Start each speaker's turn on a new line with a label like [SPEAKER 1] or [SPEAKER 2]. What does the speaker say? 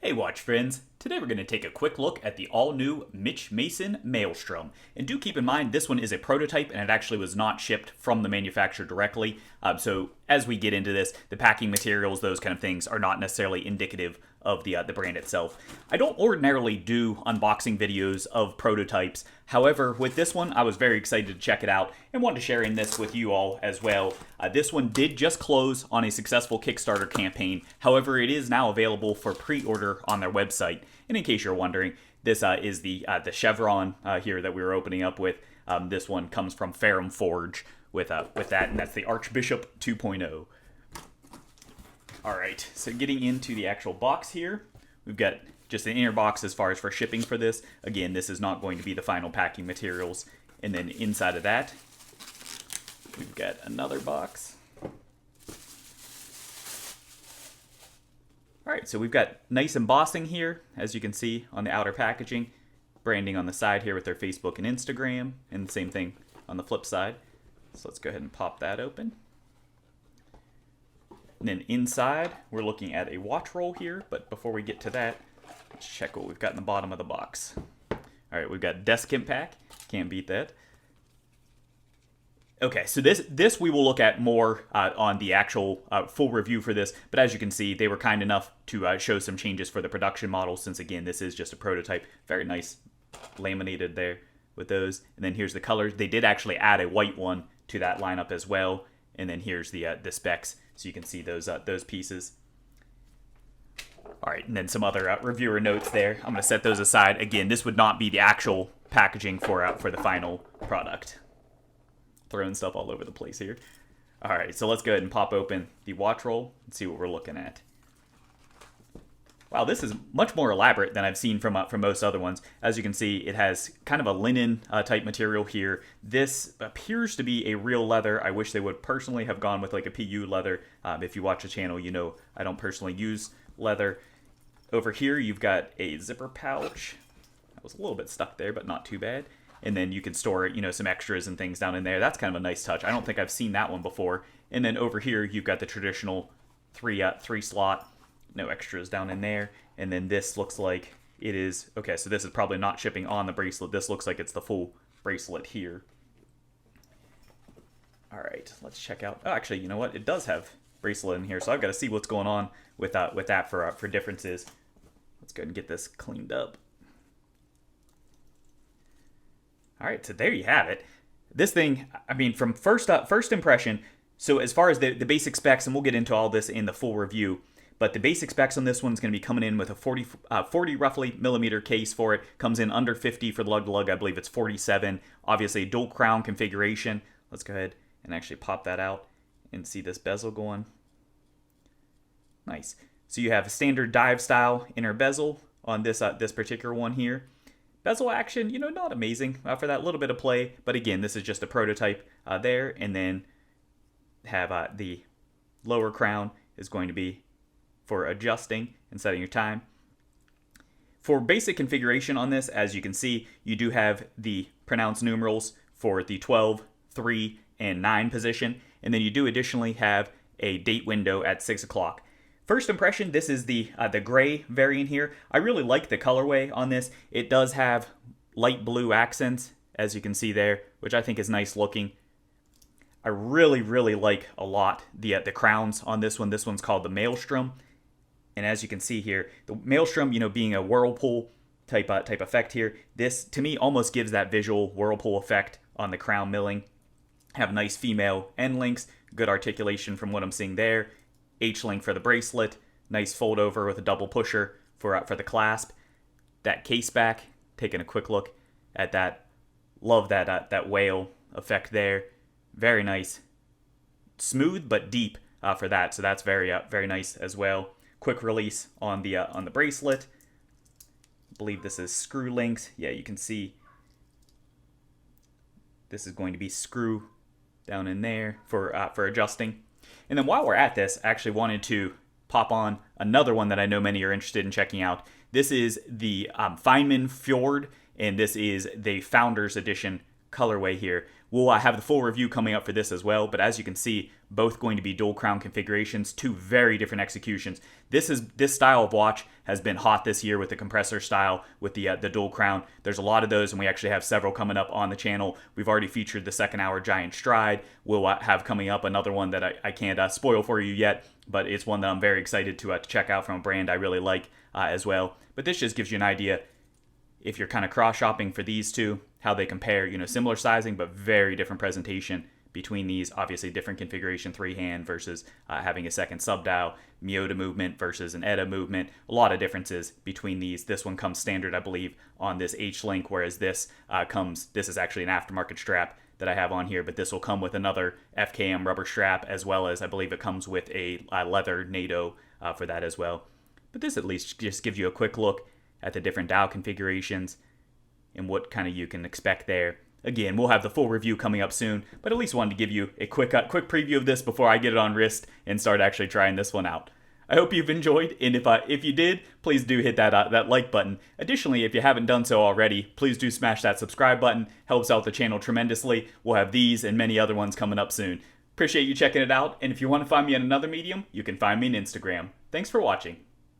[SPEAKER 1] Hey watch friends, today we're going to take a quick look at the all-new Mitch Mason Maelstrom. And do keep in mind this one is a prototype and it actually was not shipped from the manufacturer directly. So as we get into this, the packing materials, those kind of things are not necessarily indicative of the brand itself. I don't ordinarily do unboxing videos of prototypes. However, with this one, I was very excited to check it out and wanted to share in this with you all as well. This one did just close on a successful Kickstarter campaign. However, it is now available for pre-order on their website. And in case you're wondering, this is the chevron here that we were opening up with. This one comes from Feynman Fjord with that, and that's the Archbishop 2.0. All right, so getting into the actual box here, we've got just an inner box as far as for shipping for this. Again, this is not going to be the final packing materials. And then inside of that, we've got another box. All right, so we've got nice embossing here, as you can see on the outer packaging. Branding on the side here with their Facebook and Instagram, and the same thing on the flip side. So let's go ahead and pop that open. And then inside, we're looking at a watch roll here, but before we get to that, let's check what we've got in the bottom of the box. All right, we've got desk impact. Can't beat that. Okay, so this we will look at more on the actual full review for this, but as you can see, they were kind enough to show some changes for the production model, since again, this is just a prototype. Very nice laminated there with those. And then here's the colors. They did actually add a white one to that lineup as well. And then here's the specs, so you can see those pieces. All right, and then some other reviewer notes there. I'm going to set those aside. Again, this would not be the actual packaging for the final product. Throwing stuff all over the place here. All right, so let's go ahead and pop open the watch roll and see what we're looking at. Wow, this is much more elaborate than I've seen from most other ones. As you can see, it has kind of a linen type material here. This appears to be a real leather. I wish they would personally have gone with like a PU leather. If you watch the channel, you know I don't personally use leather. Over here, you've got a zipper pouch. That was a little bit stuck there, but not too bad. And then you can store, some extras and things down in there. That's kind of a nice touch. I don't think I've seen that one before. And then over here, you've got the traditional three slot. No extras down in there. And then this looks like it is, okay, so this is probably not shipping on the bracelet. This looks like it's the full bracelet here. All right, let's check out, oh, actually, you know what? It does have bracelet in here, so I've got to see what's going on with that for differences. Let's go ahead and get this cleaned up. All right, so there you have it. This thing, I mean, from first impression, so as far as the basic specs, and we'll get into all this in the full review, but the basic specs on this one's going to be coming in with a 40 roughly millimeter case for it. Comes in under 50 for the lug-to-lug. I believe it's 47. Obviously, a dual crown configuration. Let's go ahead and actually pop that out and see this bezel going. Nice. So you have a standard dive style inner bezel on this particular one here. Bezel action, not amazing for that little bit of play. But again, this is just a prototype there. And then have the lower crown is going to be for adjusting and setting your time. For basic configuration on this, as you can see, you do have the pronounced numerals for the 12, 3, and 9 position, and then you do additionally have a date window at 6 o'clock. First impression, this is the gray variant here. I really like the colorway on this. It does have light blue accents, as you can see there, which I think is nice looking. I really, really like a lot the crowns on this one. This one's called the Maelstrom. And as you can see here, the Maelstrom, being a whirlpool type effect here, this to me almost gives that visual whirlpool effect on the crown milling. Have nice female end links, good articulation from what I'm seeing there. H-link for the bracelet, nice fold over with a double pusher for the clasp. That case back, taking a quick look at that. Love that whale effect there. Very nice, smooth but deep for that. So that's very nice as well. Quick release on the bracelet. I believe this is screw links. Yeah, you can see this is going to be screw down in there for adjusting. And then while we're at this, I actually wanted to pop on another one that I know many are interested in checking out. This is the Feynman Fjord, and this is the Founders Edition colorway here. We'll have the full review coming up for this as well, but as you can see, both going to be dual crown configurations, two very different executions. This style of watch has been hot this year with the compressor style, with the dual crown. There's a lot of those, and we actually have several coming up on the channel. We've already featured the second hour giant stride. We'll have coming up another one that I can't spoil for you yet, but it's one that I'm very excited to check out from a brand I really like as well. But this just gives you an idea, if you're kind of cross-shopping for these two, how they compare, similar sizing, but very different presentation between these. Obviously, different configuration, three-hand versus having a second sub-dial, Miyota movement versus an ETA movement. A lot of differences between these. This one comes standard, I believe, on this H-Link, whereas this is actually an aftermarket strap that I have on here, but this will come with another FKM rubber strap, as well as I believe it comes with a leather NATO for that as well. But this at least just gives you a quick look at the different dial configurations and what kind of you can expect there. Again, we'll have the full review coming up soon, but at least wanted to give you a quick preview of this before I get it on wrist and start actually trying this one out. I hope you've enjoyed, and if you did, please do hit that like button. Additionally, if you haven't done so already, please do smash that subscribe button. Helps out the channel tremendously. We'll have these and many other ones coming up soon. Appreciate you checking it out, and if you want to find me on another medium, you can find me on Instagram. Thanks for watching.